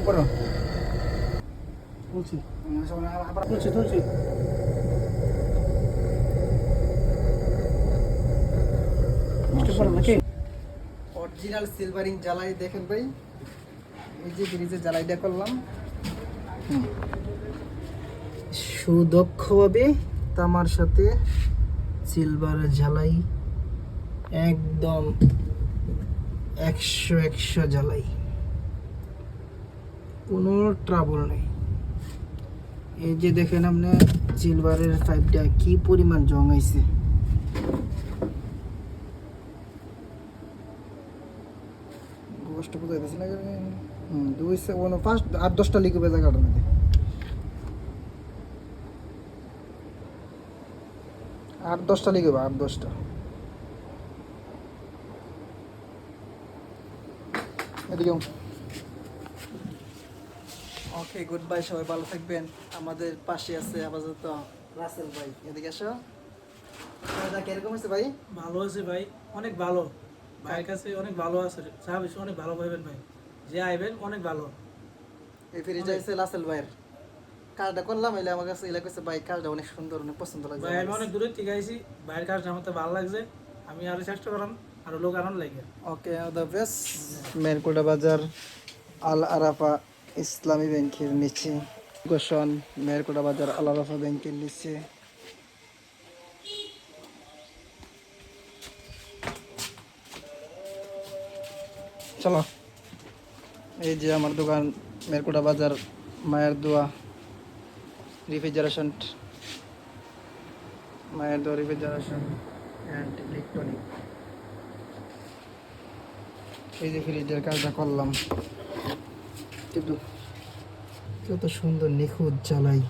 আচ্ছা পড়ো বলছি আবার তুলছি নাকি অরিজিনাল সিলভারিং জ্বালাই দেখেন ভাই, এই যে ব্রিজে জ্বালাইটা করলাম সুদক্ষভাবে তামার সাথে সিলভারের ঝালাই, একদম 100 জ্বালাই, কোনো ট্রাবল নেই। এই যে দেখেন আপনি সিলভারের পাইপটা কি পরিমাণ জং আইছে। গোষ্ঠ বুঝাই দিছি না, দুই সেকেন্ড 5-8-10টা লিখবে জায়গাটার মধ্যে, 8-10টা লিখবে, 8-10টা। এদিকে ওকে, গুড বাই, সবাই ভালো থাকবেন। আমাদের পাশে আছে আপাতত রাসেল ভাই, এদিকে আসো। কিরকম আছে ভাই? ভালো আছে ভাই, অনেক ভালো। ভাইয়ের কাছে অনেক ভালো আছে, চা বেশি অনেক ভালো পাইবেন ভাই, যে আইবেন অনেক ভালো। এই ফ্রিজ আছে রাসেল ভাইয়ের, কাজটা করলাম, এলে আমার কাছে এলাকা কাছে ভাই কাজটা অনেক সুন্দর, অনেক পছন্দ লাগছে ভাই আমি অনেক দূরে থেকে আইছি, ভাইয়ের কাজটা আমার তো ভালো লাগছে, আমি আরো চেষ্টা করাম আরো লোক আনন্দ লাগে। ওকে, অল দ্য বেস্ট। মেরকুটা বাজার আল আরাফা ইসলামী ব্যাংকের নিচে, গোসন মেরকুটা বাজার আল আরাফা ব্যাংকের নিচে। চলো, এই যে আমার দোকান মেরকুটা বাজার, মায়ের দোয়া রেফ্রিজারেশন, মায়ের দোয়া রেফ্রিজারেশন অ্যান্ড ইলেকট্রনিক। এই যে ফ্রিজের কাজটা করলাম, কিন্তু কত সুন্দর নিখুঁত জ্বালাই।